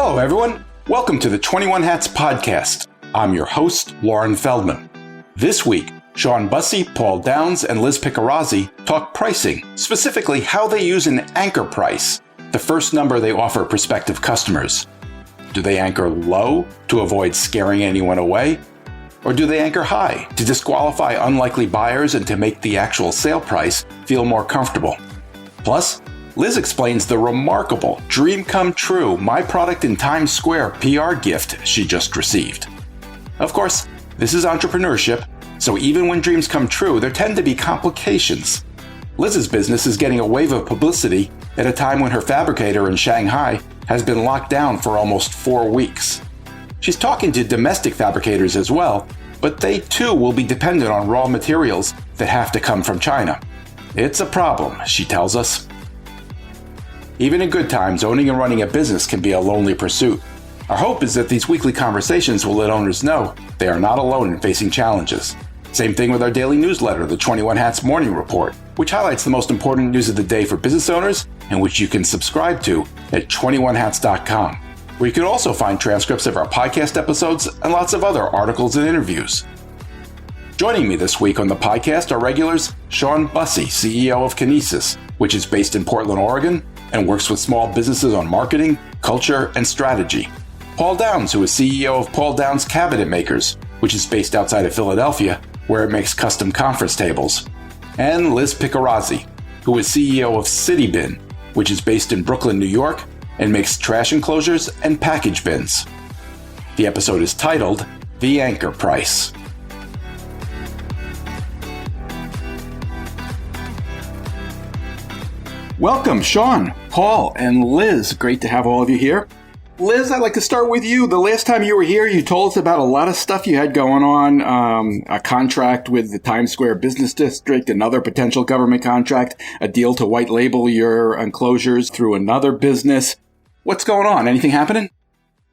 Hello, everyone. Welcome to the 21 Hats podcast. I'm your host, Lauren Feldman. This week, Shawn Busse, Paul Downs, and Liz Picarazzi talk pricing, specifically how they use an anchor price, the first number they offer prospective customers. Do they anchor low to avoid scaring anyone away? Or do they anchor high to disqualify unlikely buyers and to make the actual sale price feel more comfortable? Plus, Liz explains the remarkable dream come true My Product in Times Square PR gift she just received. Of course, this is entrepreneurship, so even when dreams come true, there tend to be complications. Liz's business is getting a wave of publicity at a time when her fabricator in Shanghai has been locked down for almost 4 weeks. She's talking to domestic fabricators as well, but they too will be dependent on raw materials that have to come from China. It's a problem, she tells us. Even in good times, owning and running a business can be a lonely pursuit. Our hope is that these weekly conversations will let owners know they are not alone in facing challenges. Same thing with our daily newsletter, the 21 Hats Morning Report, which highlights the most important news of the day for business owners and which you can subscribe to at 21hats.com, where you can also find transcripts of our podcast episodes and lots of other articles and interviews. Joining me this week on the podcast are regulars Shawn Busse, CEO of Kinesis, which is based in Portland, Oregon, and works with small businesses on marketing, culture, and strategy. Paul Downs, who is CEO of Paul Downs Cabinet Makers, which is based outside of Philadelphia, where it makes custom conference tables. And Liz Picarazzi, who is CEO of CityBin, which is based in Brooklyn, New York, and makes trash enclosures and package bins. The episode is titled The Anchor Price. Welcome, Shawn, Paul, and Liz. Great to have all of you here. Liz, I'd like to start with you. The last time you were here, you told us about a lot of stuff you had going on, a contract with the Times Square Business District, another potential government contract, a deal to white label your enclosures through another business. What's going on? Anything happening?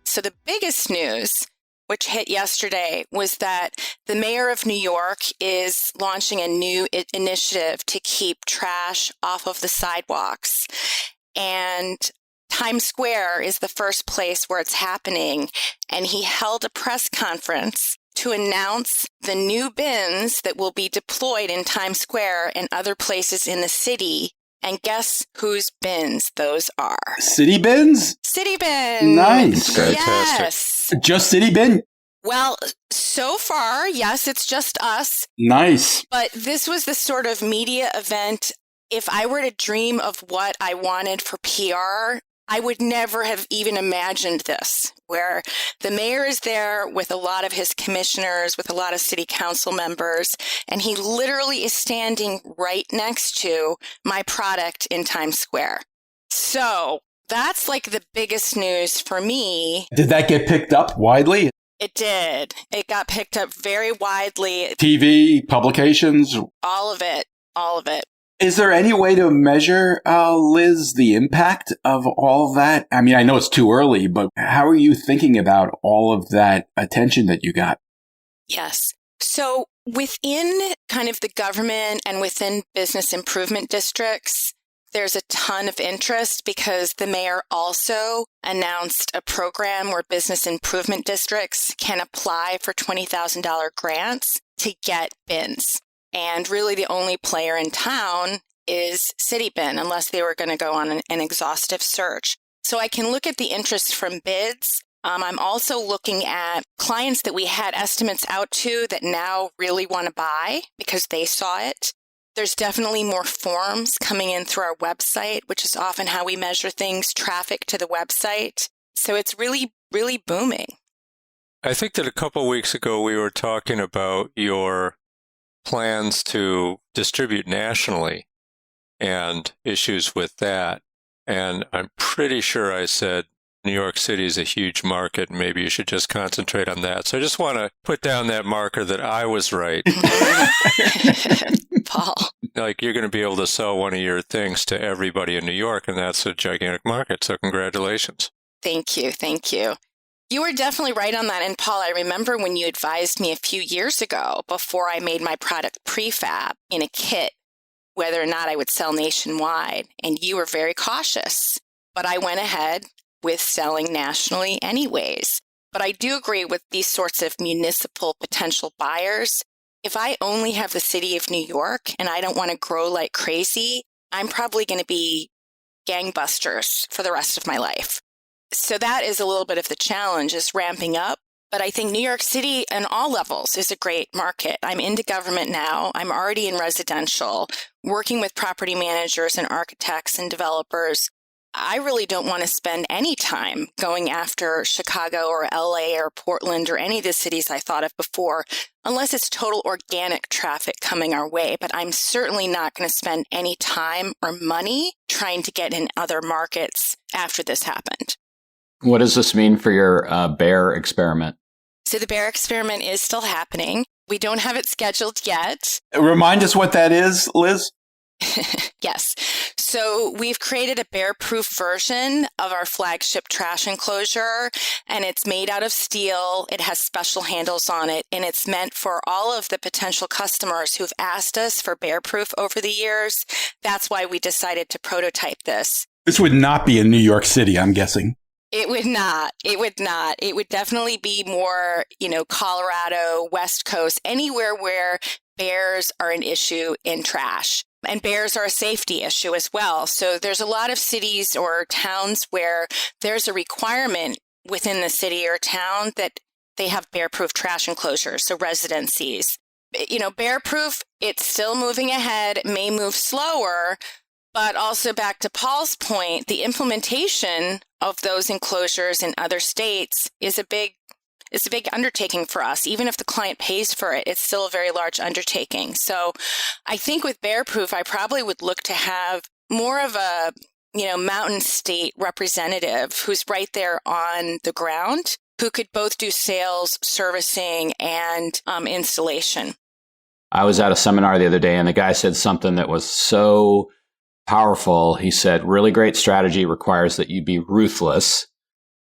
So the biggest news, which hit yesterday, was that the mayor of New York is launching a new initiative to keep trash off of the sidewalks. And Times Square is the first place where it's happening. And he held a press conference to announce the new bins that will be deployed in Times Square and other places in the city. And guess whose bins those are? City bins? City bins. Nice. Fantastic. Yes. Just City Bin? Well, so far, yes, it's just us. Nice. But this was the sort of media event. If I were to dream of what I wanted for PR, I would never have even imagined this, where the mayor is there with a lot of his commissioners, with a lot of city council members, and he literally is standing right next to My Product in Times Square. So that's like the biggest news for me. Did that get picked up widely? It did. It got picked up very widely. TV, publications? All of it. All of it. Is there any way to measure, Liz, the impact of all of that? I mean, I know it's too early, but how are you thinking about all of that attention that you got? Yes. So within kind of the government and within business improvement districts, there's a ton of interest because the mayor also announced a program where business improvement districts can apply for $20,000 grants to get bins. And really the only player in town is CityBin, unless they were going to go on an exhaustive search. So I can look at the interest from bids. I'm also looking at clients that we had estimates out to that now really want to buy because they saw it. There's definitely more forms coming in through our website, which is often how we measure things, traffic to the website. So it's really, really booming. I think that a couple weeks ago we were talking about your plans to distribute nationally and issues with that. And I'm pretty sure I said New York City is a huge market. And maybe you should just concentrate on that. So I just want to put down that marker that I was right. Paul. Like you're going to be able to sell one of your things to everybody in New York, and that's a gigantic market. So congratulations. Thank you. Thank you. You were definitely right on that. And Paul, I remember when you advised me a few years ago, before I made my product prefab in a kit, whether or not I would sell nationwide. And you were very cautious. But I went ahead with selling nationally anyways. But I do agree with these sorts of municipal potential buyers. If I only have the city of New York and I don't want to grow like crazy, I'm probably going to be gangbusters for the rest of my life. So that is a little bit of the challenge, is ramping up. But I think New York City on all levels is a great market. I'm into government now. I'm already in residential, working with property managers and architects and developers. I really don't want to spend any time going after Chicago or LA or Portland or any of the cities I thought of before, unless it's total organic traffic coming our way. But I'm certainly not going to spend any time or money trying to get in other markets after this happened. What does this mean for your bear experiment? So the bear experiment is still happening. We don't have it scheduled yet. Remind us what that is, Liz. Yes. So we've created a bear-proof version of our flagship trash enclosure, and it's made out of steel. It has special handles on it, and it's meant for all of the potential customers who've asked us for bear-proof over the years. That's why we decided to prototype this. This would not be in New York City, I'm guessing. It would not. It would not. It would definitely be more, Colorado, West Coast, anywhere where bears are an issue in trash. And bears are a safety issue as well. So there's a lot of cities or towns where there's a requirement within the city or town that they have bear-proof trash enclosures, so residencies. Bear-proof, it's still moving ahead, it may move slower, but also back to Paul's point, the implementation of those enclosures in other states is a big undertaking for us. Even if the client pays for it, it's still a very large undertaking. So I think with bear-proof, I probably would look to have more of a, mountain state representative who's right there on the ground, who could both do sales, servicing, and installation. I was at a seminar the other day, and the guy said something that was so powerful. He said, really great strategy requires that you be ruthless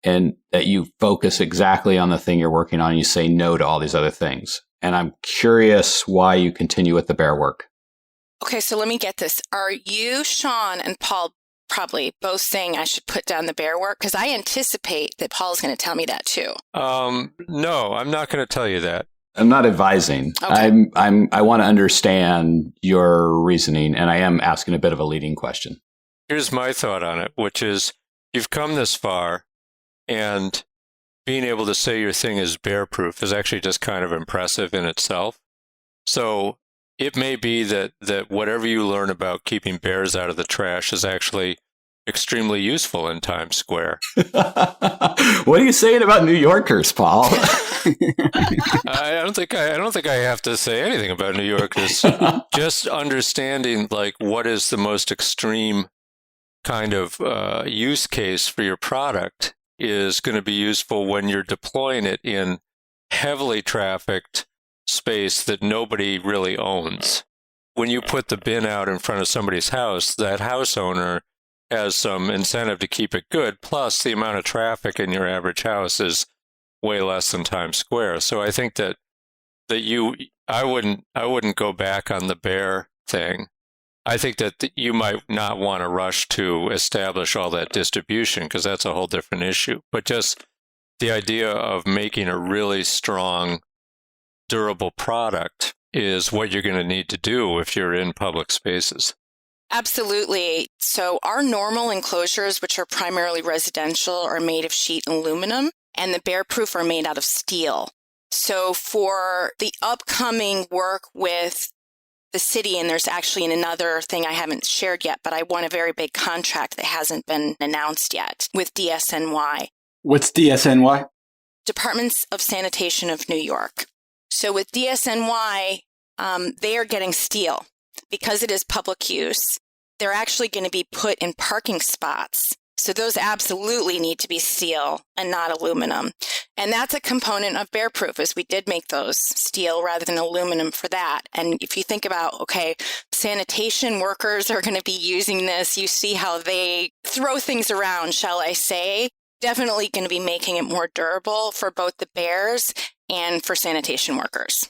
and that you focus exactly on the thing you're working on. And you say no to all these other things. And I'm curious why you continue with the bear work. Okay, so let me get this. Are you, Shawn, and Paul probably both saying I should put down the bear work? Because I anticipate that Paul's going to tell me that too. No, I'm not going to tell you that. I'm not advising. Okay. I want to understand your reasoning, and I am asking a bit of a leading question. Here's my thought on it, which is you've come this far, and being able to say your thing is bear-proof is actually just kind of impressive in itself. So it may be that whatever you learn about keeping bears out of the trash is actually extremely useful in Times Square. What are you saying about New Yorkers, Paul? I don't think I have to say anything about New Yorkers. Just understanding what is the most extreme kind of use case for your product is going to be useful when you're deploying it in heavily trafficked space that nobody really owns. When you put the bin out in front of somebody's house, that house owner has some incentive to keep it good, plus the amount of traffic in your average house is way less than Times Square. So I think that I wouldn't go back on the bear thing. I think that you might not want to rush to establish all that distribution because that's a whole different issue. But just the idea of making a really strong, durable product is what you're going to need to do if you're in public spaces. Absolutely. So our normal enclosures, which are primarily residential, are made of sheet aluminum, and the bear-proof are made out of steel. So for the upcoming work with the city, and there's actually another thing I haven't shared yet, but I won a very big contract that hasn't been announced yet with DSNY. What's DSNY? Departments of Sanitation of New York. So with DSNY, they are getting steel. Because it is public use, they're actually going to be put in parking spots. So those absolutely need to be steel and not aluminum. And that's a component of bear-proof, is we did make those steel rather than aluminum for that. And if you think about, sanitation workers are going to be using this, you see how they throw things around, shall I say, definitely going to be making it more durable for both the bears and for sanitation workers.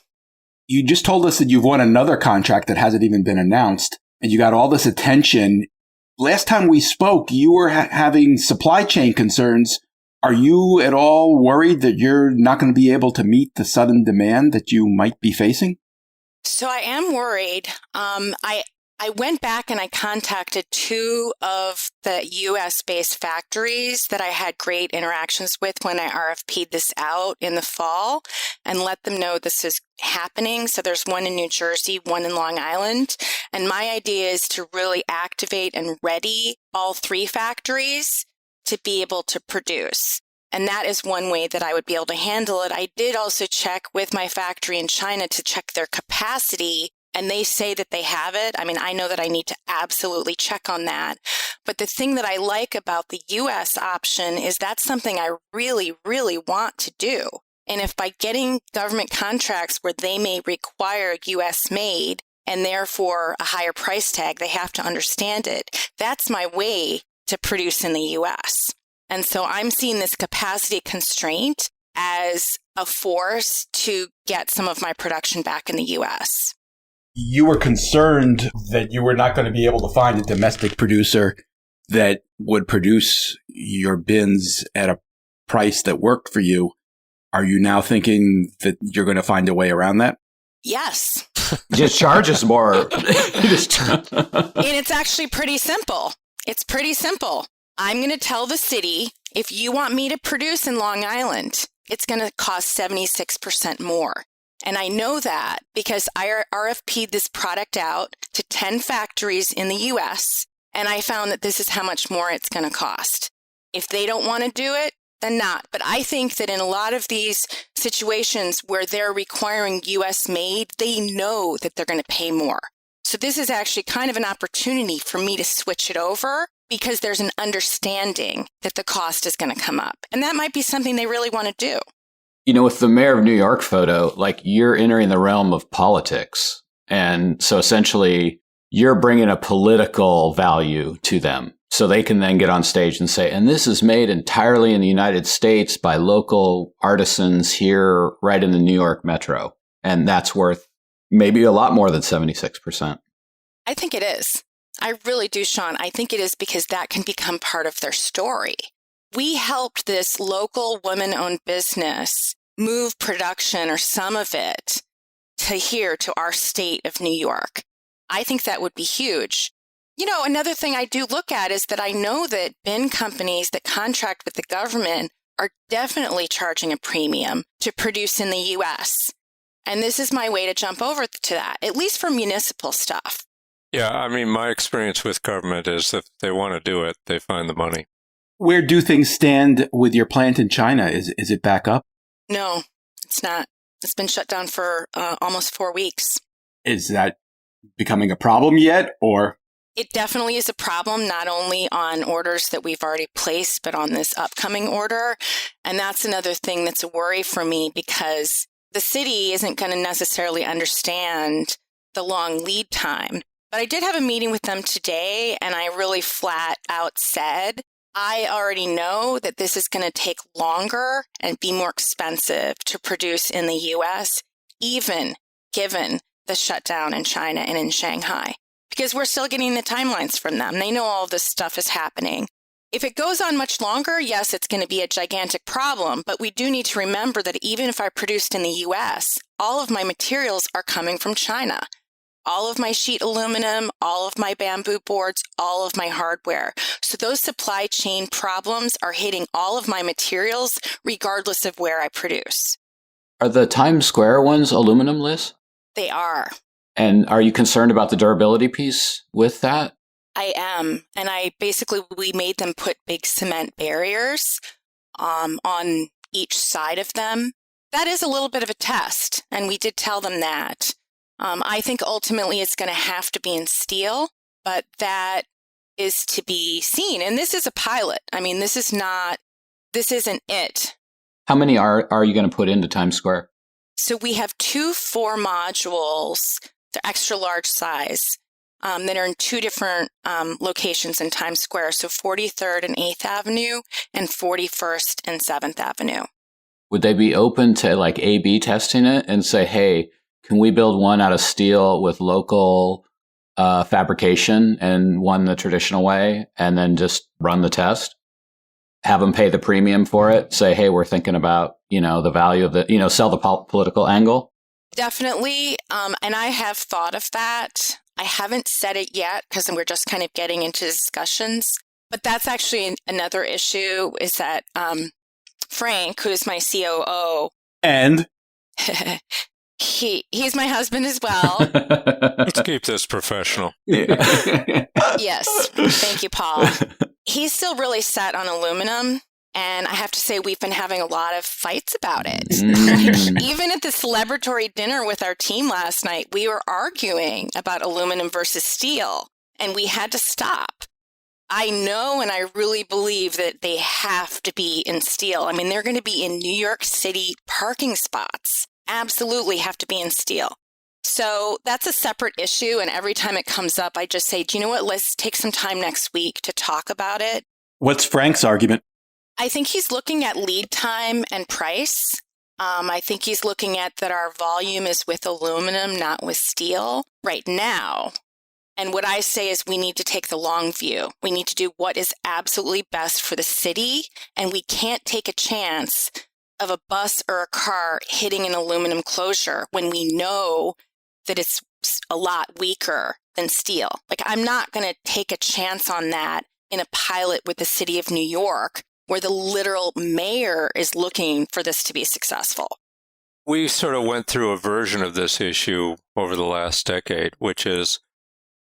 You just told us that you've won another contract that hasn't even been announced, and you got all this attention last time we spoke, you were having supply chain concerns. Are you at all worried that you're not going to be able to meet the sudden demand that you might be facing? So I am worried. I went back and I contacted two of the U.S.-based factories that I had great interactions with when I RFP'd this out in the fall and let them know this is happening. So there's one in New Jersey, one in Long Island. And my idea is to really activate and ready all three factories to be able to produce. And that is one way that I would be able to handle it. I did also check with my factory in China to check their capacity, and they say that they have it. I mean, I know that I need to absolutely check on that. But the thing that I like about the U.S. option is that's something I really, really want to do. And if by getting government contracts where they may require U.S. made and therefore a higher price tag, they have to understand it. That's my way to produce in the U.S. And so I'm seeing this capacity constraint as a force to get some of my production back in the U.S. You were concerned that you were not going to be able to find a domestic producer that would produce your bins at a price that worked for you. Are you now thinking that you're going to find a way around that? Yes. Just charge us more. And it's actually pretty simple. It's pretty simple. I'm going to tell the city, if you want me to produce in Long Island, it's going to cost 76% more. And I know that because I RFP'd this product out to 10 factories in the U.S., and I found that this is how much more it's going to cost. If they don't want to do it, then not. But I think that in a lot of these situations where they're requiring U.S. made, they know that they're going to pay more. So this is actually kind of an opportunity for me to switch it over because there's an understanding that the cost is going to come up. And that might be something they really want to do. You know, with the Mayor of New York photo, like you're entering the realm of politics. And so essentially you're bringing a political value to them. So they can then get on stage and say, and this is made entirely in the United States by local artisans here right in the New York metro. And that's worth maybe a lot more than 76%. I think it is. I really do, Shawn. I think it is because that can become part of their story. We helped this local women-owned business move production or some of it to here, to our state of New York. I think that would be huge. You know, another thing I do look at is that I know that bin companies that contract with the government are definitely charging a premium to produce in the U.S. And this is my way to jump over to that, at least for municipal stuff. Yeah, I mean, my experience with government is if they want to do it, they find the money. Where do things stand with your plant in China? Is it back up? No, it's not. It's been shut down for almost 4 weeks. Is that becoming a problem yet, or? It definitely is a problem, not only on orders that we've already placed, but on this upcoming order. And that's another thing that's a worry for me because the city isn't going to necessarily understand the long lead time. But I did have a meeting with them today, and I really flat out said, I already know that this is going to take longer and be more expensive to produce in the U.S., even given the shutdown in China and in Shanghai, because we're still getting the timelines from them. They know all this stuff is happening. If it goes on much longer, yes, it's going to be a gigantic problem, but we do need to remember that even if I produced in the U.S., all of my materials are coming from China. All of my sheet aluminum, all of my bamboo boards, all of my hardware. So those supply chain problems are hitting all of my materials, regardless of where I produce. Are the Times Square ones aluminum, Liz? They are. And are you concerned about the durability piece with that? I am. And we made them put big cement barriers on each side of them. That is a little bit of a test. And we did tell them that. I think ultimately it's going to have to be in steel, but that is to be seen. And this is a pilot. I mean, this isn't it. How many are you going to put into Times Square? So we have 2 4 modules, the extra large size, that are in 2 different locations in Times Square. So 43rd and 8th Avenue and 41st and 7th Avenue. Would they be open to like A/B testing it and say, hey, can we build one out of steel with local fabrication and one the traditional way, and then just run the test, have them pay the premium for it, say, hey, we're thinking about, the value of the, sell the political angle? Definitely. And I have thought of that. I haven't said it yet because we're just kind of getting into discussions. But that's actually another issue is that Frank, who's my COO. And? He's my husband as well. Let's keep this professional. Yes. Thank you, Paul. He's still really set on aluminum. And I have to say, we've been having a lot of fights about it. Even at the celebratory dinner with our team last night, we were arguing about aluminum versus steel, and we had to stop. I know and I really believe that they have to be in steel. I mean, they're going to be in New York City parking spots. Absolutely have to be in steel. So that's a separate issue. And every time it comes up, I just say, do you know what? Let's take some time next week to talk about it. What's Frank's argument? I think he's looking at lead time and price. I think he's looking at that our volume is with aluminum, not with steel right now. And what I say is we need to take the long view. We need to do what is absolutely best for the city. And we can't take a chance of a bus or a car hitting an aluminum closure when we know that it's a lot weaker than steel. Like, I'm not going to take a chance on that in a pilot with the city of New York, where the literal mayor is looking for this to be successful. We sort of went through a version of this issue over the last decade, which is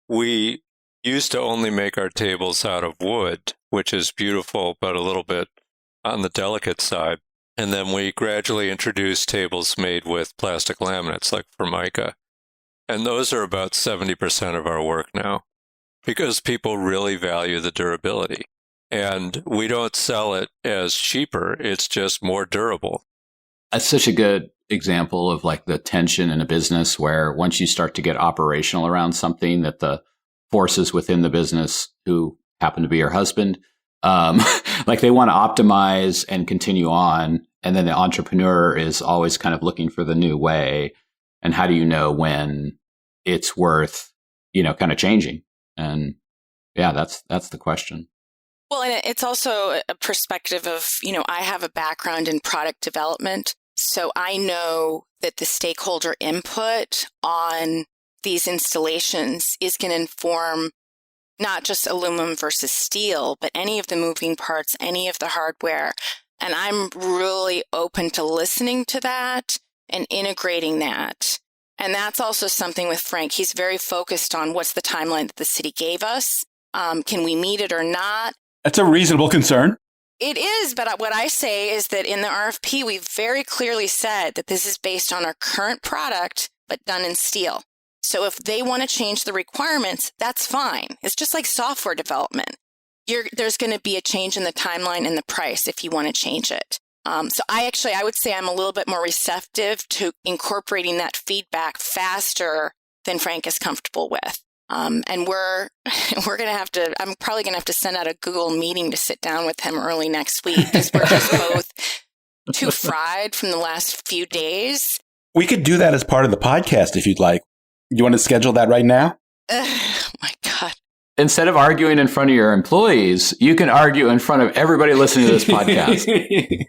we used to only make our tables out of wood, which is beautiful, but a little bit on the delicate side. And then we gradually introduced tables made with plastic laminates, like Formica. And those are about 70% of our work now, because people really value the durability. And we don't sell it as cheaper. It's just more durable. That's such a good example of like the tension in a business where once you start to get operational around something, that the forces within the business who happen to be your husband, like they want to optimize and continue on. And then the entrepreneur is always kind of looking for the new way. And how do you know when it's worth, kind of changing? And yeah, that's the question. Well, and it's also a perspective of, I have a background in product development. So I know that the stakeholder input on these installations is going to inform not just aluminum versus steel, but any of the moving parts, any of the hardware. And I'm really open to listening to that and integrating that. And that's also something with Frank. He's very focused on what's the timeline that the city gave us. Can we meet it or not? That's a reasonable concern. It is, but what I say is that in the RFP, we very clearly said that this is based on our current product, but done in steel. So if they want to change the requirements, that's fine. It's just like software development. There's going to be a change in the timeline and the price if you want to change it. So I would say I'm a little bit more receptive to incorporating that feedback faster than Frank is comfortable with. And we're going to have to, I'm probably going to have to send out a Google meeting to sit down with him early next week because we're just both too fried from the last few days. We could do that as part of the podcast if you'd like. You want to schedule that right now? Oh my God. Instead of arguing in front of your employees, you can argue in front of everybody listening to this podcast.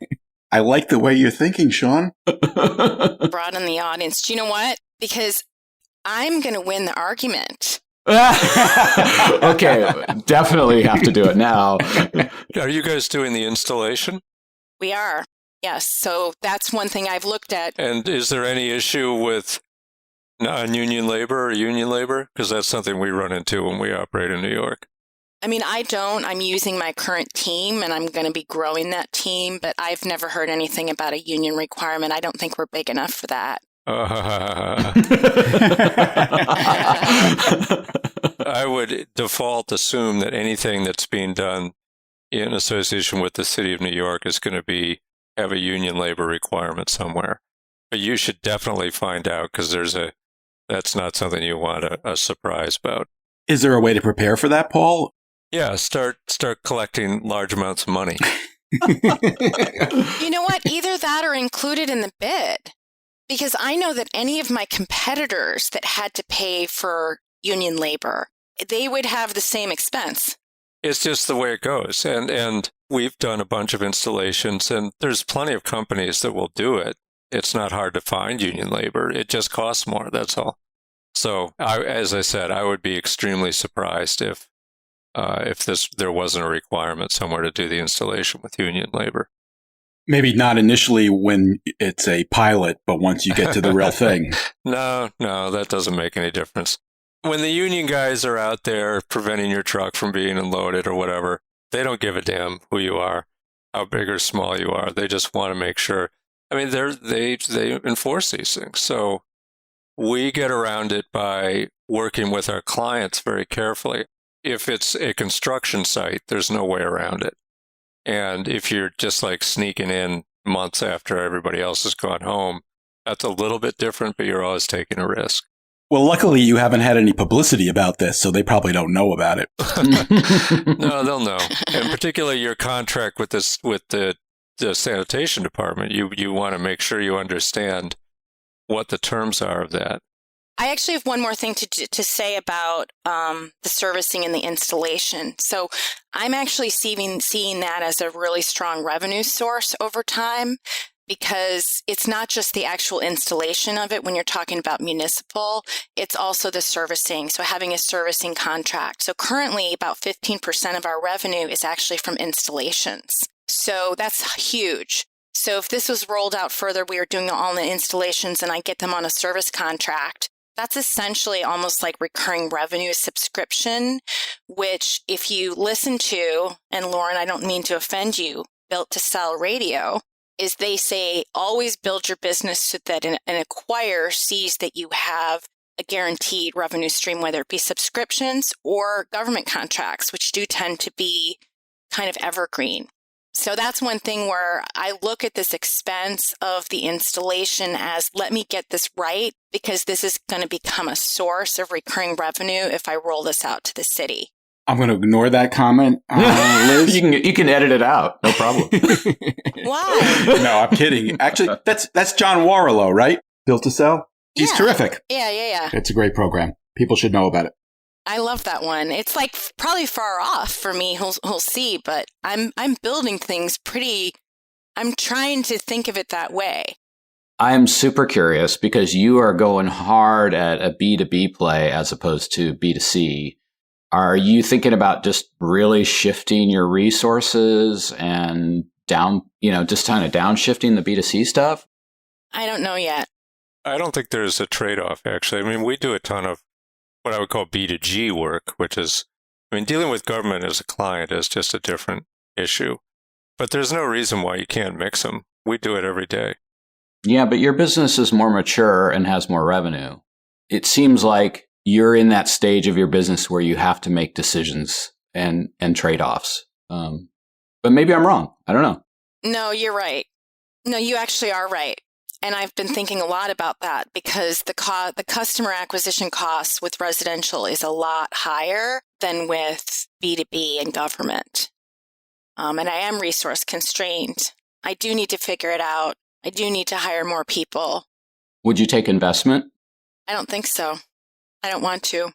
I like the way you're thinking, Shawn. Broaden the audience. Do you know what? Because I'm going to win the argument. Okay, definitely have to do it now. Are you guys doing the installation? We are. Yes. So that's one thing I've looked at. And is there any issue with non-union labor or union labor? Because that's something we run into when we operate in New York. I mean, I don't. I'm using my current team and I'm going to be growing that team, but I've never heard anything about a union requirement. I don't think we're big enough for that. I would default assume that anything that's being done in association with the city of New York is going to have a union labor requirement somewhere. But you should definitely find out because that's not something you want a surprise about. Is there a way to prepare for that, Paul? Yeah, start collecting large amounts of money. You know what? Either that or included in the bid. Because I know that any of my competitors that had to pay for union labor. They would have the same expense. It's just the way it goes. And we've done a bunch of installations, and there's plenty of companies that will do it. It's not hard to find union labor. It just costs more, that's all. So, as I said, I would be extremely surprised if there wasn't a requirement somewhere to do the installation with union labor. Maybe not initially when it's a pilot, but once you get to the real thing. No, that doesn't make any difference. When the union guys are out there preventing your truck from being unloaded or whatever, they don't give a damn who you are, how big or small you are. They just want to make sure. I mean, they enforce these things. So we get around it by working with our clients very carefully. If it's a construction site, there's no way around it. And if you're just like sneaking in months after everybody else has gone home, that's a little bit different, but you're always taking a risk. Well, luckily you haven't had any publicity about this, so they probably don't know about it. No, they'll know. And particularly your contract with the sanitation department, you want to make sure you understand what the terms are of that. I actually have one more thing to say about the servicing and the installation. So I'm actually seeing that as a really strong revenue source over time, because it's not just the actual installation of it when you're talking about municipal, it's also the servicing. So having a servicing contract. So currently about 15% of our revenue is actually from installations. So that's huge. So if this was rolled out further, we are doing all the installations and I get them on a service contract, that's essentially almost like recurring revenue subscription, which if you listen to, and Lauren, I don't mean to offend you, Built to Sell Radio, is they say always build your business so that an acquirer sees that you have a guaranteed revenue stream, whether it be subscriptions or government contracts, which do tend to be kind of evergreen. So that's one thing where I look at this expense of the installation as, let me get this right, because this is going to become a source of recurring revenue if I roll this out to the city. I'm going to ignore that comment, Liz. You can edit it out. No problem. Why? No, I'm kidding. Actually, that's John Warrilow, right? Built to Sell? He's terrific. Yeah. It's a great program. People should know about it. I love that one. It's like probably far off for me. He'll see, but I'm building things I'm trying to think of it that way. I'm super curious because you are going hard at a B2B play as opposed to B2C. Are you thinking about just really shifting your resources and just kind of downshifting the B2C stuff? I don't know yet. I don't think there's a trade-off, actually. I mean, we do a ton of what I would call B2G work, which is, dealing with government as a client is just a different issue. But there's no reason why you can't mix them. We do it every day. Yeah, but your business is more mature and has more revenue. It seems like you're in that stage of your business where you have to make decisions and trade-offs. But maybe I'm wrong. I don't know. No, you're right. No, you actually are right. And I've been thinking a lot about that because the customer acquisition costs with residential is a lot higher than with B2B and government. And I am resource constrained. I do need to figure it out. I do need to hire more people. Would you take investment? I don't think so. I don't want to.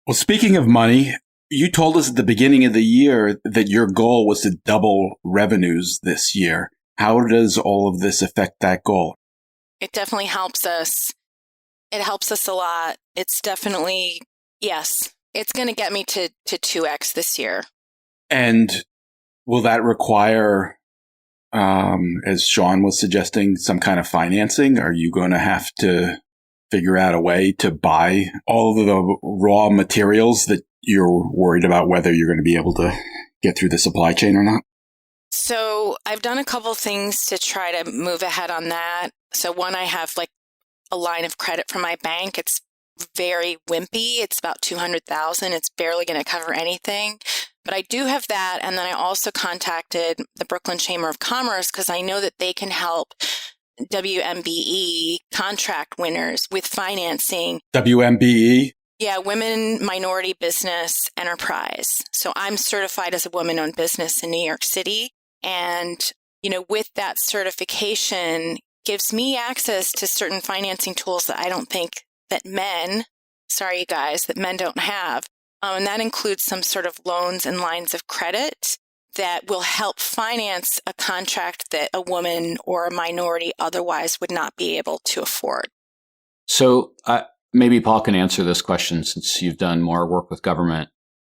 Well, speaking of money, you told us at the beginning of the year that your goal was to double revenues this year. How does all of this affect that goal? It definitely helps us. It helps us a lot. It's definitely, yes, it's going to get me to 2x this year. And will that require, as Shawn was suggesting, some kind of financing? Are you going to have to figure out a way to buy all of the raw materials that you're worried about whether you're going to be able to get through the supply chain or not? So I've done a couple things to try to move ahead on that. So one, I have like a line of credit from my bank. It's very wimpy. It's about $200,000. It's barely going to cover anything. But I do have that. And then I also contacted the Brooklyn Chamber of Commerce because I know that they can help WMBE contract winners with financing. WMBE? Yeah, Women Minority Business Enterprise. So I'm certified as a woman-owned business in New York City. And, with that certification gives me access to certain financing tools that I don't think that men sorry, you guys, that men don't have. And that includes some sort of loans and lines of credit that will help finance a contract that a woman or a minority otherwise would not be able to afford. So maybe Paul can answer this question since you've done more work with government.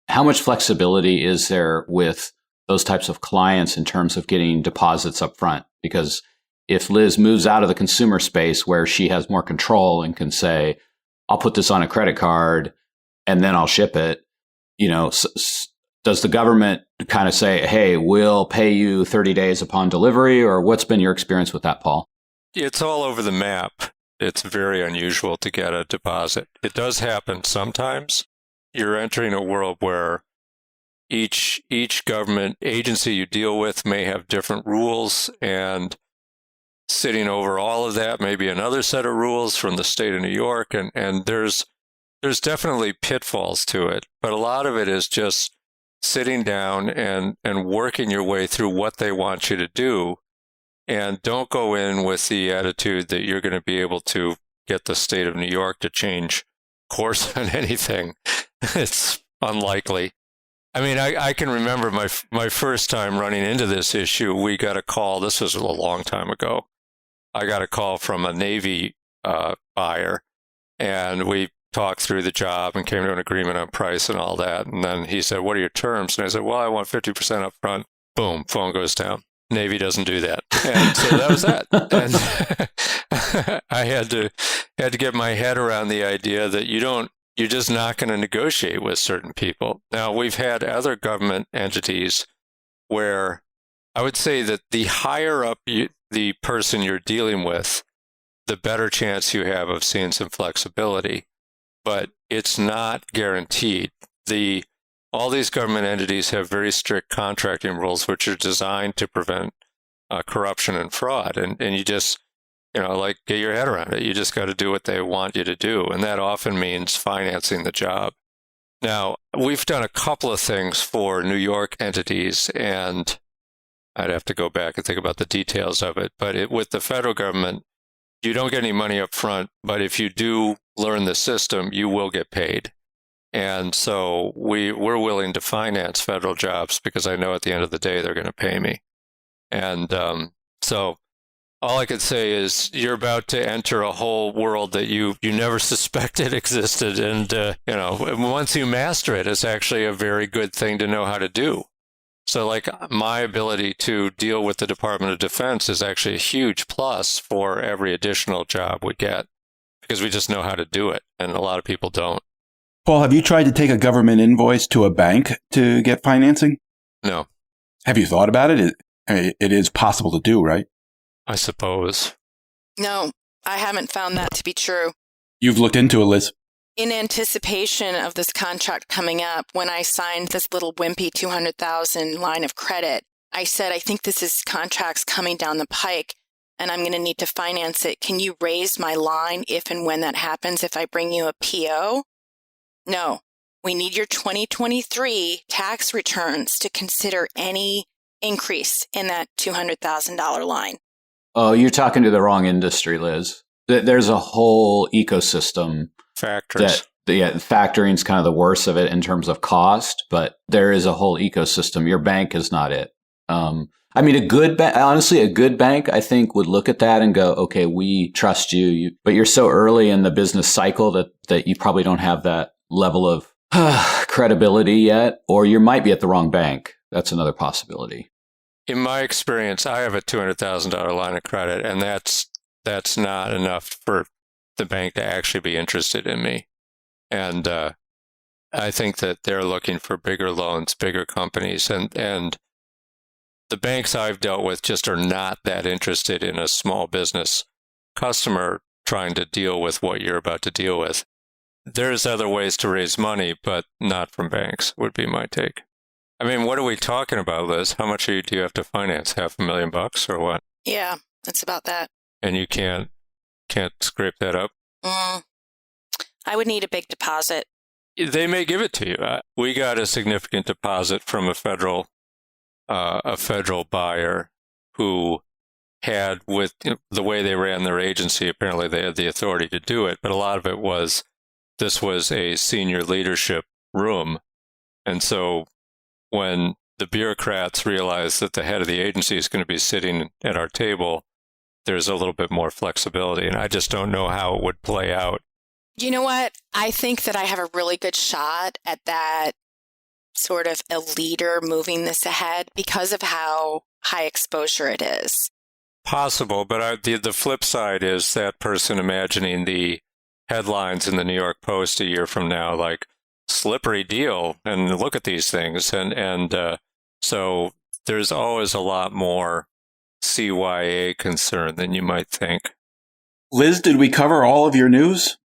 How much flexibility is there with those types of clients in terms of getting deposits up front? Because if Liz moves out of the consumer space where she has more control and can say, I'll put this on a credit card and then I'll ship it, does the government kind of say, hey, we'll pay you 30 days upon delivery? Or what's been your experience with that, Paul? It's all over the map. It's very unusual to get a deposit. It does happen sometimes. You're entering a world where each government agency you deal with may have different rules, and sitting over all of that may be another set of rules from the state of New York, and there's definitely pitfalls to it, but a lot of it is just sitting down and working your way through what they want you to do. And don't go in with the attitude that you're going to be able to get the state of New York to change course on anything. It's unlikely. I mean, I can remember my first time running into this issue. We got a call. This was a long time ago. I got a call from a Navy buyer, and we talked through the job and came to an agreement on price and all that. And then he said, what are your terms? And I said, well, I want 50% up front. Boom, phone goes down. Navy doesn't do that. And so that was that. And I had to get my head around the idea that you're just not going to negotiate with certain people. Now, we've had other government entities where I would say that the higher up the person you're dealing with, the better chance you have of seeing some flexibility. But it's not guaranteed. All these government entities have very strict contracting rules, which are designed to prevent corruption and fraud. And you just, get your head around it. You just got to do what they want you to do. And that often means financing the job. Now, we've done a couple of things for New York entities, and I'd have to go back and think about the details of it. But with the federal government, you don't get any money up front, but if you do learn the system, you will get paid. And so we're willing to finance federal jobs because I know at the end of the day they're going to pay me. And so all I could say is you're about to enter a whole world that you never suspected existed. And, once you master it, it's actually a very good thing to know how to do. So like my ability to deal with the Department of Defense is actually a huge plus for every additional job we get because we just know how to do it. And a lot of people don't. Paul, have you tried to take a government invoice to a bank to get financing? No. Have you thought about it? It is possible to do, right? I suppose. No, I haven't found that to be true. You've looked into it, Liz. In anticipation of this contract coming up, when I signed this little wimpy $200,000 line of credit, I said, I think this is contracts coming down the pike and I'm going to need to finance it. Can you raise my line if and when that happens, if I bring you a PO? No, we need your 2023 tax returns to consider any increase in that $200,000 line. Oh, you're talking to the wrong industry, Liz. There's a whole ecosystem. Factors. Factoring is kind of the worst of it in terms of cost, but there is a whole ecosystem. Your bank is not it. A good bank, I think, would look at that and go, okay, we trust you. But you're so early in the business cycle that you probably don't have that level of credibility yet, or you might be at the wrong bank. That's another possibility. In my experience, I have a $200,000 line of credit, and that's not enough for the bank to actually be interested in me. And I think that they're looking for bigger loans, bigger companies, and the banks I've dealt with just are not that interested in a small business customer trying to deal with what you're about to deal with. There's other ways to raise money, but not from banks, would be my take. I mean, what are we talking about, Liz? How much do you have to finance? $500,000 or what? Yeah, it's about that. And you can't scrape that up? I would need a big deposit. They may give it to you. We got a significant deposit from a federal buyer who had, with the way they ran their agency, apparently they had the authority to do it, but a lot of it was this was a senior leadership room. And so when the bureaucrats realize that the head of the agency is going to be sitting at our table, there's a little bit more flexibility. And I just don't know how it would play out. You know what? I think that I have a really good shot at that sort of a leader moving this ahead because of how high exposure it is. Possible, but the flip side is that person imagining the headlines in the New York Post a year from now, like, slippery deal, and look at these things. And so there's always a lot more CYA concern than you might think. Liz, did we cover all of your news?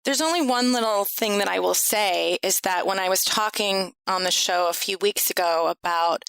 There's only one little thing that I will say is that when I was talking on the show a few weeks ago about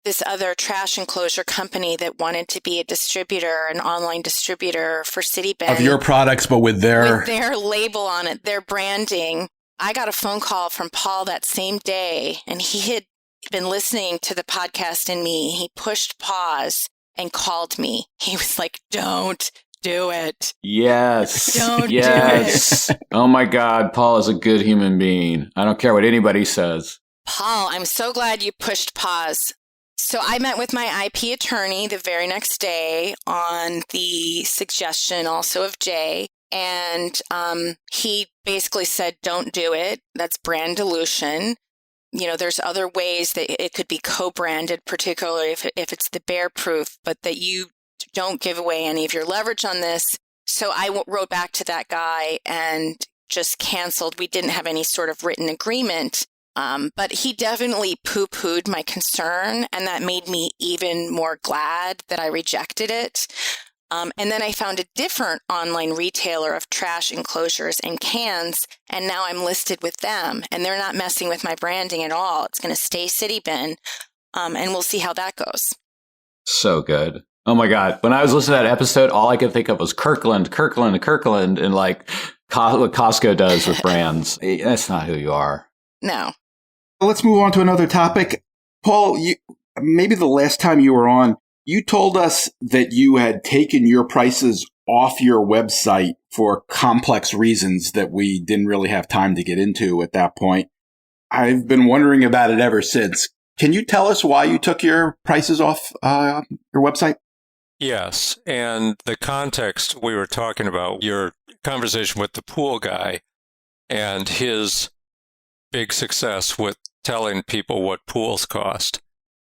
this other trash enclosure company that wanted to be a distributor, an online distributor for Citybin. Of your products, but with their label on it, their branding. I got a phone call from Paul that same day, and he had been listening to the podcast in me. He pushed pause and called me. He was like, "Don't do it." Yes. Don't yes. do it. Oh my God, Paul is a good human being. I don't care what anybody says. Paul, I'm so glad you pushed pause. So I met with my IP attorney the very next day on the suggestion also of Jay. And he basically said, don't do it. That's brand dilution. You know, there's other ways that it could be co-branded, particularly if it's the Bear Proof, but that you don't give away any of your leverage on this. So I wrote back to that guy and just canceled. We didn't have any sort of written agreement. But he definitely poo-pooed my concern, and that made me even more glad that I rejected it. And then I found a different online retailer of trash enclosures and cans, and now I'm listed with them, and they're not messing with my branding at all. It's going to stay Citybin, and we'll see how that goes. So good. Oh my God. When I was listening to that episode, all I could think of was Kirkland, and like what Costco does with brands. That's not who you are. No. Let's move on to another topic. Paul, maybe the last time you were on, you told us that you had taken your prices off your website for complex reasons that we didn't really have time to get into at that point. I've been wondering about it ever since. Can you tell us why you took your prices off your website? Yes. And the context we were talking about, your conversation with the pool guy and his big success with telling people what pools cost.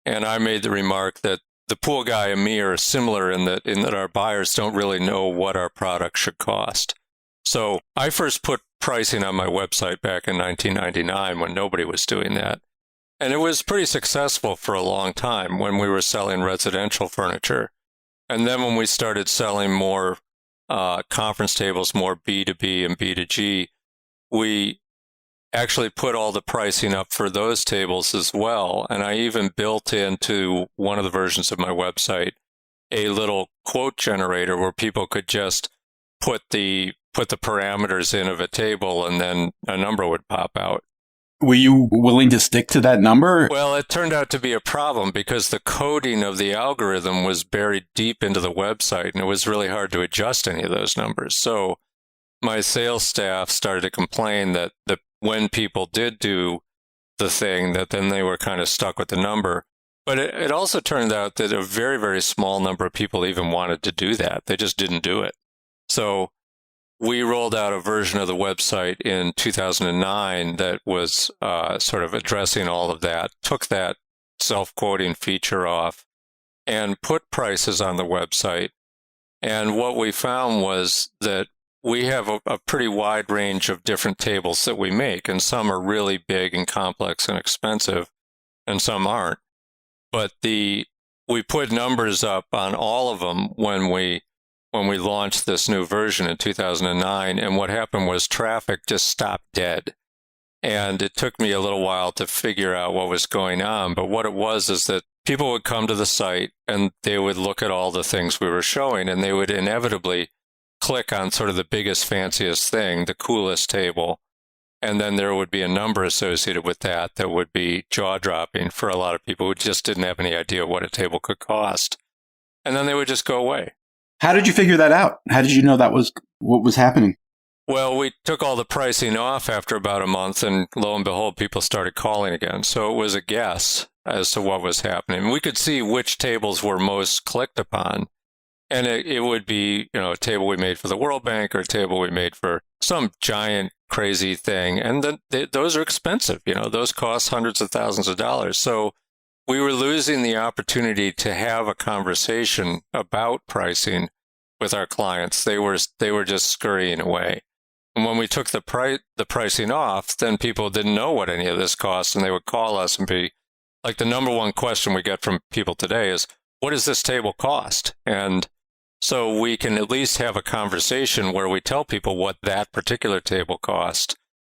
And I made the remark that the pool guy and me are similar in that our buyers don't really know what our product should cost. So I first put pricing on my website back in 1999 when nobody was doing that. And it was pretty successful for a long time when we were selling residential furniture. And then when we started selling more conference tables, more B2B and B2G, we actually put all the pricing up for those tables as well. And I even built into one of the versions of my website a little quote generator where people could just put the parameters in of a table and then a number would pop out. Were you willing to stick to that number? Well, it turned out to be a problem because the coding of the algorithm was buried deep into the website, and it was really hard to adjust any of those numbers. So my sales staff started to complain that when people did do the thing, that then they were kind of stuck with the number. But it also turned out that a very, very small number of people even wanted to do that. They just didn't do it. So we rolled out a version of the website in 2009 that was sort of addressing all of that, took that self-quoting feature off, and put prices on the website. And what we found was that we have a pretty wide range of different tables that we make, and some are really big and complex and expensive, and some aren't. But we put numbers up on all of them when we launched this new version in 2009, and what happened was traffic just stopped dead. And it took me a little while to figure out what was going on, but what it was is that people would come to the site and they would look at all the things we were showing, and they would inevitably click on sort of the biggest, fanciest thing, the coolest table, and then there would be a number associated with that would be jaw-dropping for a lot of people who just didn't have any idea what a table could cost. And then they would just go away. How did you figure that out? How did you know that was what was happening? Well, we took all the pricing off after about a month, and lo and behold, people started calling again. So it was a guess as to what was happening. We could see which tables were most clicked upon. And it would be, a table we made for the World Bank or a table we made for some giant crazy thing. And then those are expensive. Those cost hundreds of thousands of dollars. So we were losing the opportunity to have a conversation about pricing with our clients. They were just scurrying away. And when we took the pricing off, then people didn't know what any of this cost, and they would call us and be like, the number one question we get from people today is, what does this table cost? And so we can at least have a conversation where we tell people what that particular table cost,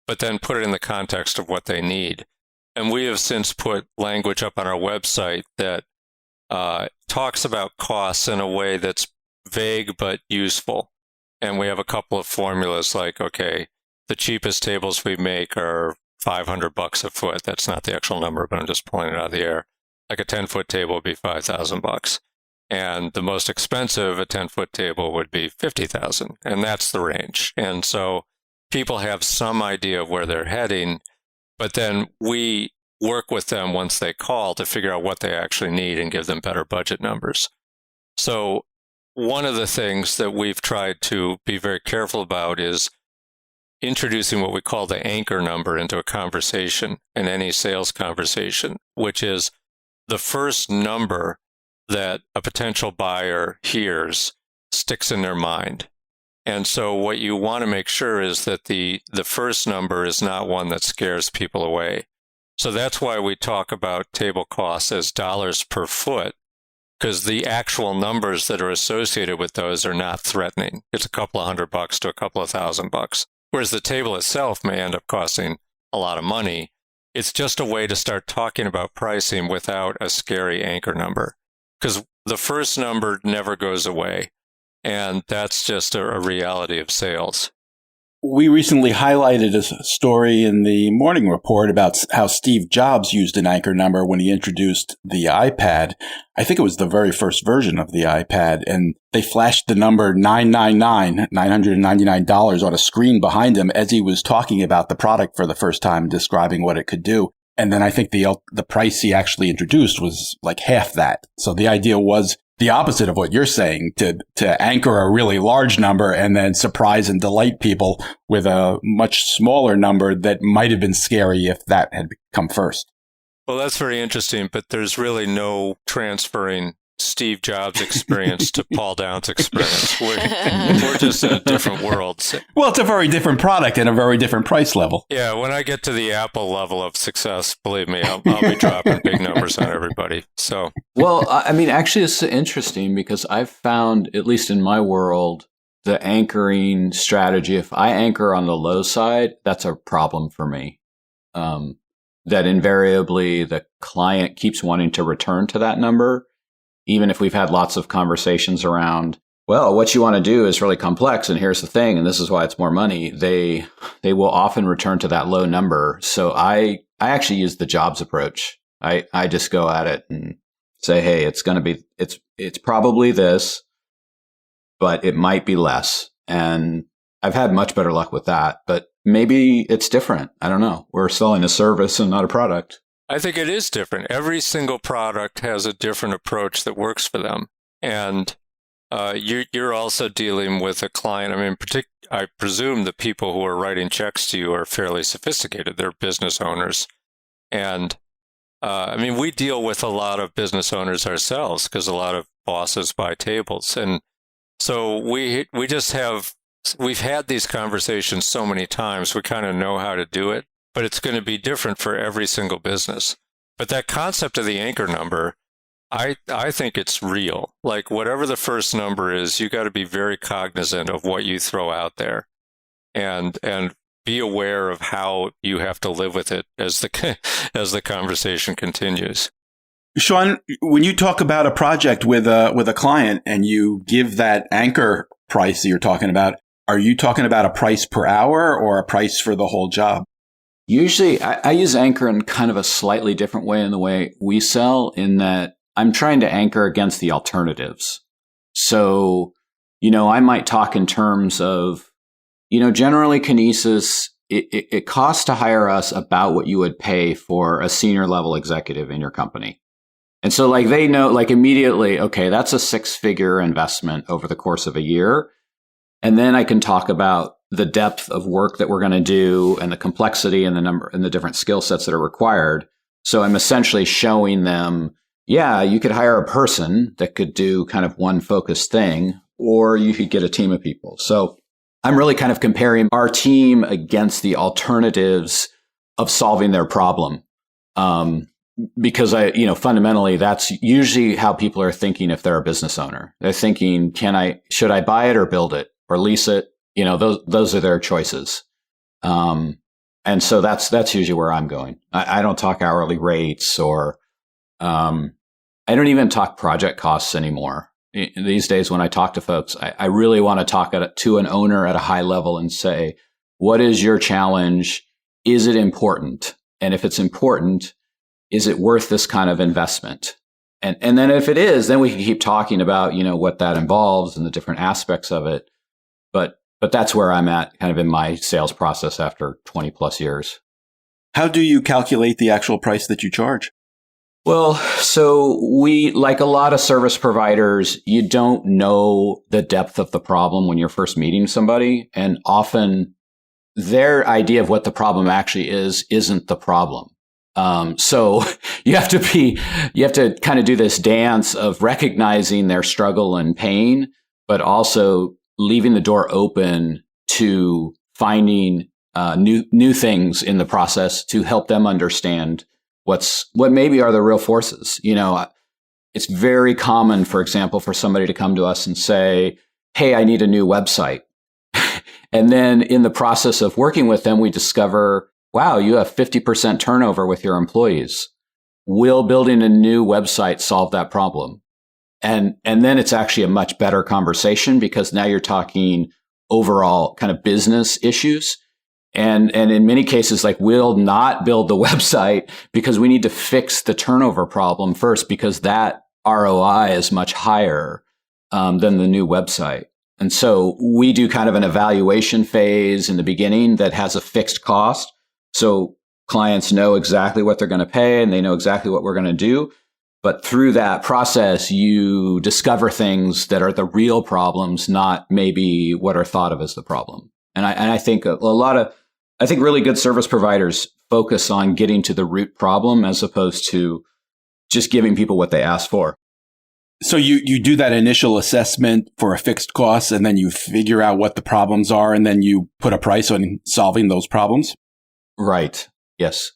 but then put it in the context of what they need. And we have since put language up on our website that talks about costs in a way that's vague but useful. And we have a couple of formulas like, okay, the cheapest tables we make are $500 a foot. That's not the actual number, but I'm just pulling it out of the air. Like a 10-foot table would be $5,000. And the most expensive, a 10-foot table, would be $50,000. And that's the range. And so people have some idea of where they're heading, but then we work with them once they call to figure out what they actually need and give them better budget numbers. So one of the things that we've tried to be very careful about is introducing what we call the anchor number into a conversation, in any sales conversation, which is the first number that a potential buyer hears sticks in their mind. And so what you want to make sure is that the first number is not one that scares people away. So that's why we talk about table costs as dollars per foot, because the actual numbers that are associated with those are not threatening. It's a couple of $100 to a couple of $1,000. Whereas the table itself may end up costing a lot of money. It's just a way to start talking about pricing without a scary anchor number, because the first number never goes away. And that's just a reality of sales. We recently highlighted a story in the morning report about how Steve Jobs used an anchor number when he introduced the iPad. I think it was the very first version of the iPad, and they flashed the number $999 on a screen behind him as he was talking about the product for the first time, describing what it could do. And then I think the price he actually introduced was like half that. So the idea was the opposite of what you're saying, to anchor a really large number and then surprise and delight people with a much smaller number that might have been scary if that had come first. Well, that's very interesting, but there's really no transferring Steve Jobs' experience to Paul Downs' experience. We're just in a different world. Well, it's a very different product and a very different price level. Yeah, when I get to the Apple level of success, believe me, I'll be dropping big numbers on everybody. So, well, I mean, actually, it's interesting because I've found, at least in my world, the anchoring strategy, if I anchor on the low side, that's a problem for me. That invariably the client keeps wanting to return to that number. Even if we've had lots of conversations around, well, what you want to do is really complex, and here's the thing, and this is why it's more money, they will often return to that low number. So I actually use the Jobs approach. I just go at it and say, hey, it's probably this, but it might be less. And I've had much better luck with that, but maybe it's different. I don't know. We're selling a service and not a product. I think it is different. Every single product has a different approach that works for them. And you're also dealing with a client. I mean, I presume the people who are writing checks to you are fairly sophisticated. They're business owners. And I mean, we deal with a lot of business owners ourselves because a lot of bosses buy tables. And so we've had these conversations so many times, we kind of know how to do it. But it's going to be different for every single business. But that concept of the anchor number, I think it's real. Like whatever the first number is, you got to be very cognizant of what you throw out there, and be aware of how you have to live with it as the conversation continues. Shawn, when you talk about a project with a client and you give that anchor price that you're talking about, are you talking about a price per hour or a price for the whole job? Usually, I use anchor in kind of a slightly different way in the way we sell, in that I'm trying to anchor against the alternatives. So, I might talk in terms of Generally Kinesis, it costs to hire us about what you would pay for a senior level executive in your company. And so like they know like immediately, okay, that's a 6-figure investment over the course of a year. And then I can talk about the depth of work that we're going to do and the complexity and the number and the different skill sets that are required. So I'm essentially showing them, yeah, you could hire a person that could do kind of one focused thing, or you could get a team of people. So I'm really kind of comparing our team against the alternatives of solving their problem. Because fundamentally, that's usually how people are thinking if they're a business owner. They're thinking, should I buy it or build it or lease it? Those are their choices. And so that's usually where I'm going. I don't talk hourly rates or, I don't even talk project costs anymore. These days, when I talk to folks, I really want to talk to an owner at a high level and say, what is your challenge? Is it important? And if it's important, is it worth this kind of investment? And then if it is, then we can keep talking about, what that involves and the different aspects of it. But that's where I'm at kind of in my sales process after 20 plus years. How do you calculate the actual price that you charge? Well, so we, like a lot of service providers, you don't know the depth of the problem when you're first meeting somebody. And often their idea of what the problem actually is isn't the problem. So you have to kind of do this dance of recognizing their struggle and pain, but also leaving the door open to finding new things in the process to help them understand what maybe are the real forces. It's very common, for example, for somebody to come to us and say, hey, I need a new website. And then in the process of working with them, we discover, wow, you have 50% turnover with your employees. Will building a new website solve that problem? And then it's actually a much better conversation because now you're talking overall kind of business issues. And in many cases, like we'll not build the website because we need to fix the turnover problem first because that ROI is much higher than the new website. And so we do kind of an evaluation phase in the beginning that has a fixed cost. So clients know exactly what they're going to pay and they know exactly what we're going to do. But through that process, you discover things that are the real problems, not maybe what are thought of as the problem. And I think I think really good service providers focus on getting to the root problem as opposed to just giving people what they ask for. So you do that initial assessment for a fixed cost and then you figure out what the problems are and then you put a price on solving those problems? Right. Yes.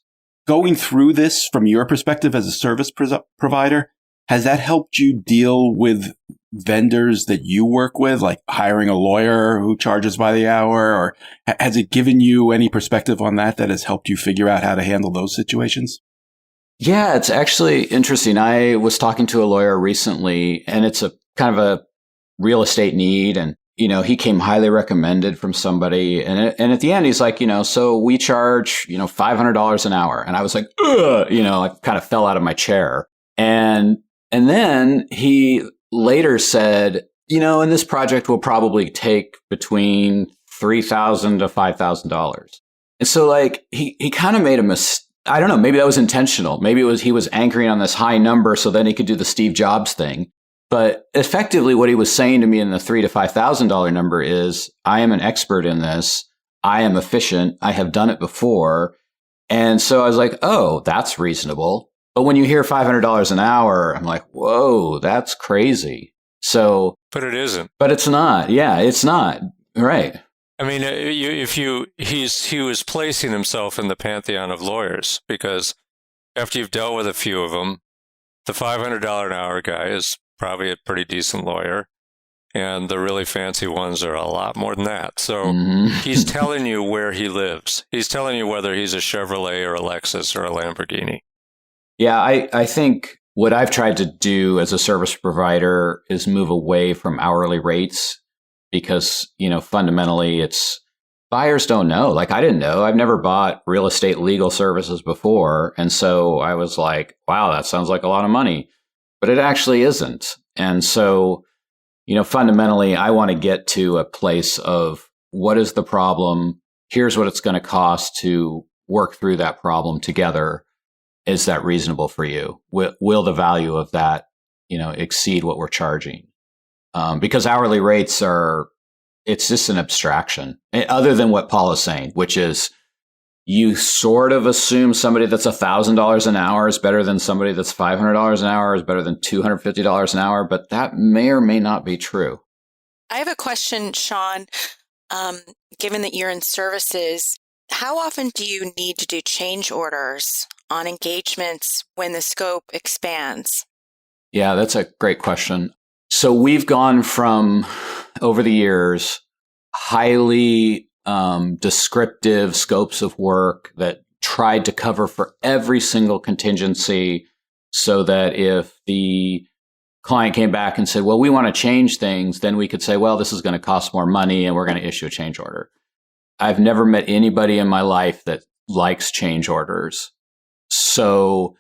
Going through this from your perspective as a service provider, has that helped you deal with vendors that you work with, like hiring a lawyer who charges by the hour? Or has it given you any perspective on that has helped you figure out how to handle those situations? Yeah, it's actually interesting. I was talking to a lawyer recently, and it's a kind of a real estate need. And, he came highly recommended from somebody. And at the end, he's like, so we charge, $500 an hour. And I was like, ugh, I kind of fell out of my chair. And then he later said, and this project will probably take between $3,000 to $5,000. And so like he kind of made a mistake. I don't know, maybe that was intentional. Maybe it was he was anchoring on this high number so then he could do the Steve Jobs thing. But effectively what he was saying to me in the $3,000 to $5,000 number is, I am an expert in this. I am efficient. I have done it before. And so I was like, oh, that's reasonable. But when you hear $500 an hour, I'm like, whoa, that's crazy. So, but it isn't. But it's not. Yeah, it's not. Right. I mean, he was placing himself in the pantheon of lawyers because after you've dealt with a few of them, the $500 an hour guy is probably a pretty decent lawyer, and the really fancy ones are a lot more than that. So he's telling you where he lives. He's telling you whether he's a Chevrolet or a Lexus or a Lamborghini. Yeah, I think what I've tried to do as a service provider is move away from hourly rates. Because, fundamentally it's buyers don't know. Like I didn't know. I've never bought real estate legal services before. And so I was like, wow, that sounds like a lot of money, but it actually isn't. And so, fundamentally I want to get to a place of what is the problem? Here's what it's going to cost to work through that problem together. Is that reasonable for you? Will the value of that, exceed what we're charging? Because hourly rates it's just an abstraction, other than what Paul is saying, which is you sort of assume somebody that's $1,000 an hour is better than somebody that's $500 an hour is better than $250 an hour, but that may or may not be true. I have a question, Shawn. Given that you're in services, how often do you need to do change orders on engagements when the scope expands? Yeah, that's a great question. So we've gone from, over the years, highly descriptive scopes of work that tried to cover for every single contingency, so that if the client came back and said, well, we want to change things, then we could say, well, this is going to cost more money and we're going to issue a change order. I've never met anybody in my life that likes change orders. So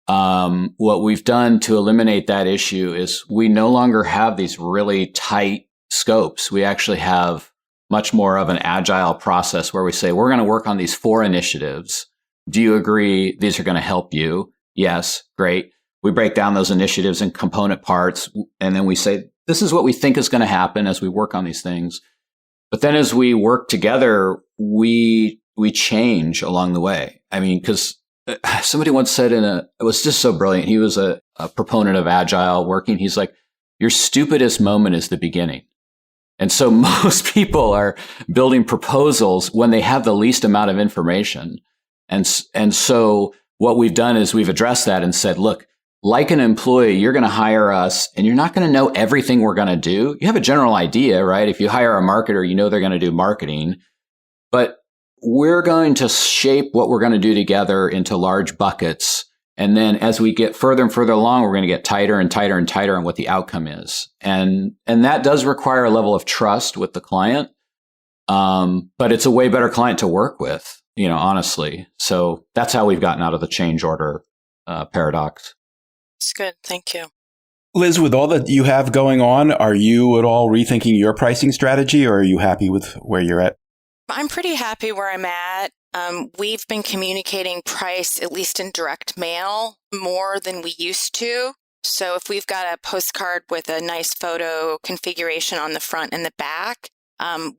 what we've done to eliminate that issue is we no longer have these really tight scopes. We actually have much more of an agile process where we say, we're going to work on these 4 initiatives. Do you agree these are going to help you? Yes, great. We break down those initiatives in component parts, and then we say, this is what we think is going to happen as we work on these things. But then as we work together, we change along the way. I mean, because somebody once said it was just so brilliant. He was a proponent of agile working. He's like, your stupidest moment is the beginning. And so most people are building proposals when they have the least amount of information. And so what we've done is we've addressed that and said, look, like an employee, you're going to hire us and you're not going to know everything we're going to do. You have a general idea, right? If you hire a marketer, you know they're going to do marketing, but we're going to shape what we're going to do together into large buckets. And then as we get further and further along, we're going to get tighter and tighter and tighter on what the outcome is. And that does require a level of trust with the client. But it's a way better client to work with, honestly. So that's how we've gotten out of the change order paradox. It's good. Thank you. Liz, with all that you have going on, are you at all rethinking your pricing strategy, or are you happy with where you're at? I'm pretty happy where I'm at. We've been communicating price, at least in direct mail, more than we used to. So if we've got a postcard with a nice photo configuration on the front and the back,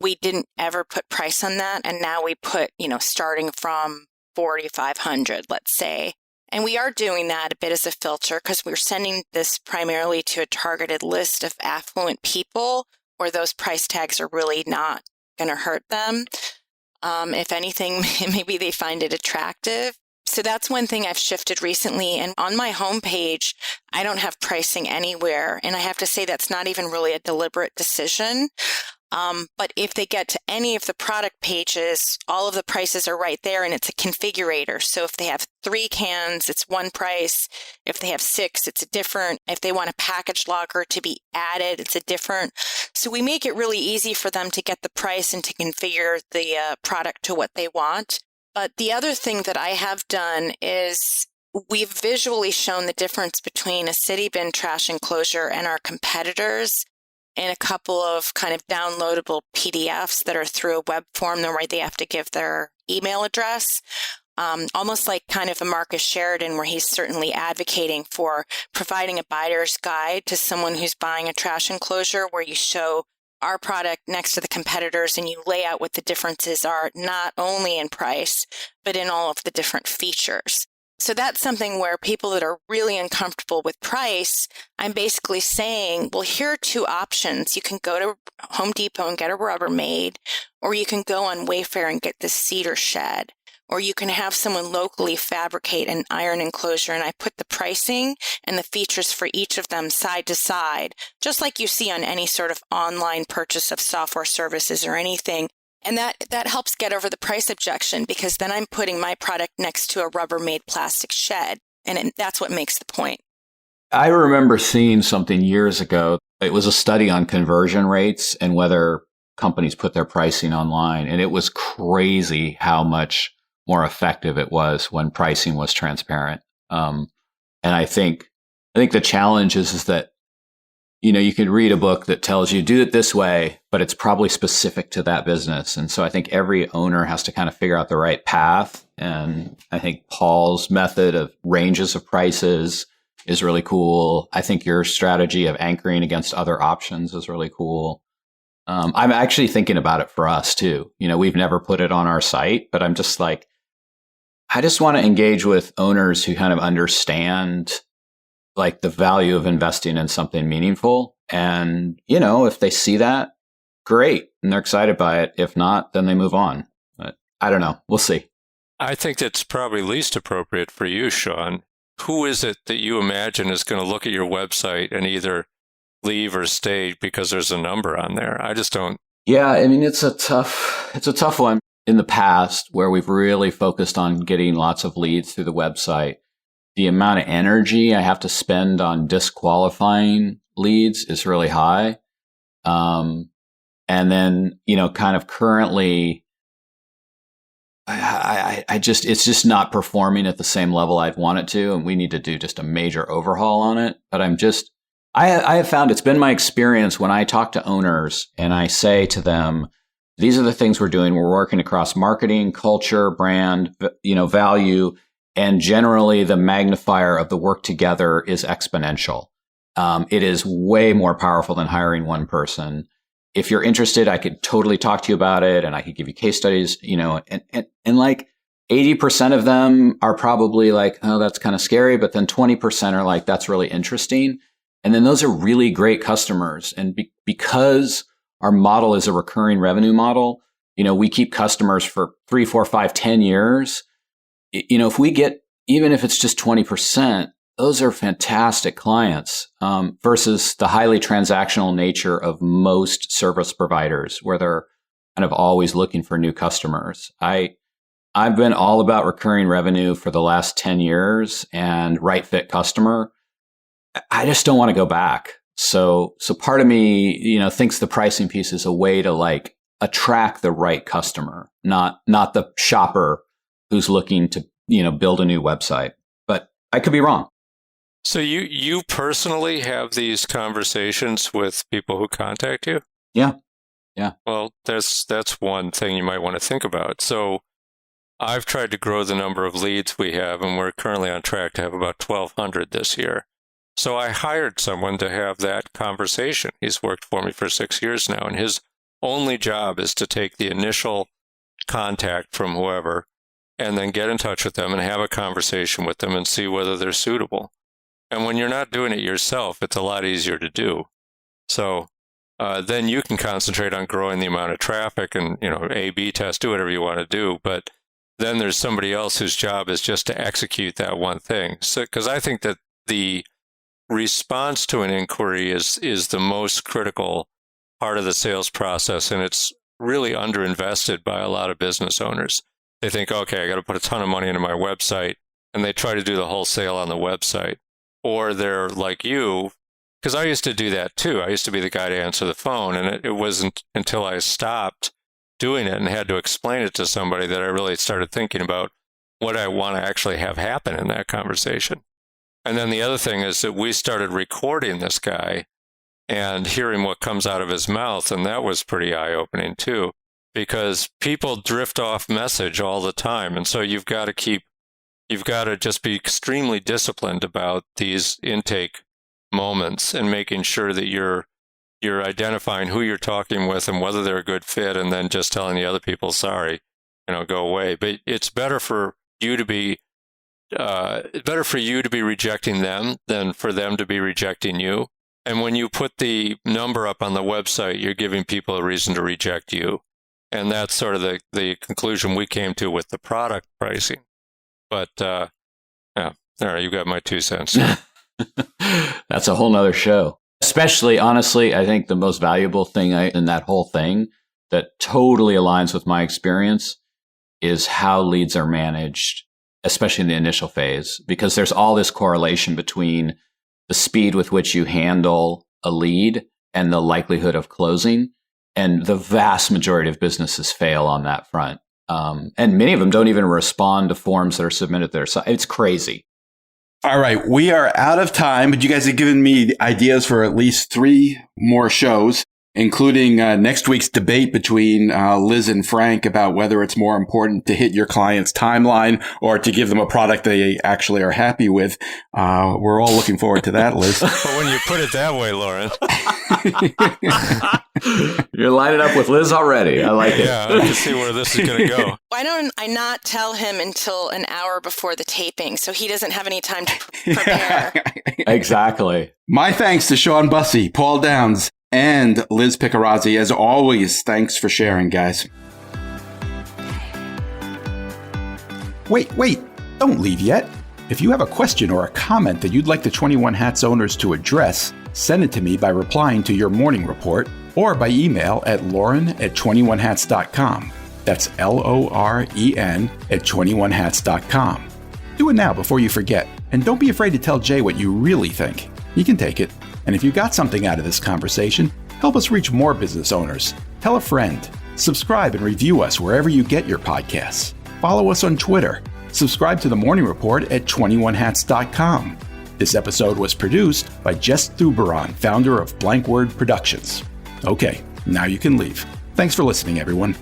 we didn't ever put price on that. And now we put, starting from $4,500, let's say. And we are doing that a bit as a filter because we're sending this primarily to a targeted list of affluent people where those price tags are really not going to hurt them. If anything, maybe they find it attractive. So that's one thing I've shifted recently. And on my homepage, I don't have pricing anywhere. And I have to say that's not even really a deliberate decision. But if they get to any of the product pages, all of the prices are right there and it's a configurator. So if they have 3 cans, it's one price. If they have 6, it's a different. If they want a package locker to be added, it's a different. So we make it really easy for them to get the price and to configure the product to what they want. But the other thing that I have done is we've visually shown the difference between a city bin trash enclosure and our competitors in a couple of kind of downloadable PDFs that are through a web form where they have to give their email address, almost like kind of a Marcus Sheridan, where he's certainly advocating for providing a buyer's guide to someone who's buying a trash enclosure, where you show our product next to the competitors and you lay out what the differences are, not only in price, but in all of the different features. So that's something where people that are really uncomfortable with price, I'm basically saying, well, here are 2 options. You can go to Home Depot and get a Rubbermaid, or you can go on Wayfair and get this cedar shed, or you can have someone locally fabricate an iron enclosure. And I put the pricing and the features for each of them side to side, just like you see on any sort of online purchase of software services or anything. And that helps get over the price objection, because then I'm putting my product next to a Rubbermaid plastic shed. And that's what makes the point. I remember seeing something years ago. It was a study on conversion rates and whether companies put their pricing online. And it was crazy how much more effective it was when pricing was transparent. And I think the challenge is that, you could read a book that tells you do it this way, but it's probably specific to that business. And so I think every owner has to kind of figure out the right path. And I think Paul's method of ranges of prices is really cool. I think your strategy of anchoring against other options is really cool. I'm actually thinking about it for us too. We've never put it on our site, but I'm just like, I just want to engage with owners who kind of understand like the value of investing in something meaningful. And, if they see that, great. And they're excited by it. If not, then they move on. But I don't know. We'll see. I think that's probably least appropriate for you, Shawn. Who is it that you imagine is going to look at your website and either leave or stay because there's a number on there? I just don't. Yeah, I mean, it's a tough one. In the past, where we've really focused on getting lots of leads through the website, the amount of energy I have to spend on disqualifying leads is really high. And then, kind of currently, it's just not performing at the same level I'd want it to. And we need to do just a major overhaul on it. But I have found it's been my experience when I talk to owners and I say to them, these are the things we're doing. We're working across marketing, culture, brand, value, and generally the magnifier of the work together is exponential. It is way more powerful than hiring one person. If you're interested, I could totally talk to you about it and I could give you case studies, and like 80% of them are probably like, oh, that's kind of scary. But then 20% are like, that's really interesting. And then those are really great customers. And because our model is a recurring revenue model, we keep customers for 3, 4, 5, 10 years. If we get, even if it's just 20%, those are fantastic clients versus the highly transactional nature of most service providers where they're kind of always looking for new customers. I've been all about recurring revenue for the last 10 years and right fit customer. I just don't want to go back. So part of me, thinks the pricing piece is a way to like attract the right customer, not the shopper who's looking to, build a new website. But I could be wrong. So you personally have these conversations with people who contact you? Yeah. Well, that's one thing you might want to think about. So I've tried to grow the number of leads we have, and we're currently on track to have about 1,200 this year. So I hired someone to have that conversation. He's worked for me for 6 years now, and his only job is to take the initial contact from whoever and then get in touch with them and have a conversation with them and see whether they're suitable. And when you're not doing it yourself, it's a lot easier to do. So then you can concentrate on growing the amount of traffic and, A/B test, do whatever you want to do. But then there's somebody else whose job is just to execute that one thing. So, because I think that the response to an inquiry is the most critical part of the sales process, and it's really underinvested by a lot of business owners. They think, okay, I got to put a ton of money into my website, and they try to do the whole sale on the website. Or they're like you, because I used to do that too. I used to be the guy to answer the phone, and it wasn't until I stopped doing it and had to explain it to somebody that I really started thinking about what I want to actually have happen in that conversation. And then the other thing is that we started recording this guy and hearing what comes out of his mouth, and that was pretty eye-opening too, because people drift off message all the time, and so you've got to just be extremely disciplined about these intake moments and making sure that you're identifying who you're talking with and whether they're a good fit, and then just telling the other people, sorry, go away. But it's better for you to be rejecting them than for them to be rejecting you. And when you put the number up on the website, you're giving people a reason to reject you. And that's sort of the conclusion we came to with the product pricing. But, yeah, all right, you got my 2 cents. That's a whole nother show. Especially, honestly, I think the most valuable thing in that whole thing that totally aligns with my experience is how leads are managed, especially in the initial phase, because there's all this correlation between the speed with which you handle a lead and the likelihood of closing. And the vast majority of businesses fail on that front. And many of them don't even respond to forms that are submitted there. So it's crazy. All right, we are out of time, but you guys have given me ideas for at least 3 more shows, including next week's debate between Liz and Frank about whether it's more important to hit your client's timeline or to give them a product they actually are happy with. We're all looking forward to that, Liz. But when you put it that way, Lauren. You're lining up with Liz already. I like it. Yeah, I can see where this is going to go. Why don't I not tell him until an hour before the taping so he doesn't have any time to prepare? Exactly. My thanks to Shawn Busse, Paul Downs, and Liz Picarazzi. As always, thanks for sharing, guys. Wait, don't leave yet. If you have a question or a comment that you'd like the 21 Hats owners to address, send it to me by replying to your morning report or by email at lauren@21hats.com. That's LOREN@21hats.com. Do it now before you forget. And don't be afraid to tell Jay what you really think. He can take it. And if you got something out of this conversation, help us reach more business owners. Tell a friend. Subscribe and review us wherever you get your podcasts. Follow us on Twitter. Subscribe to the Morning Report at 21hats.com. This episode was produced by Jess Thuberon, founder of Blank Word Productions. Okay, now you can leave. Thanks for listening, everyone.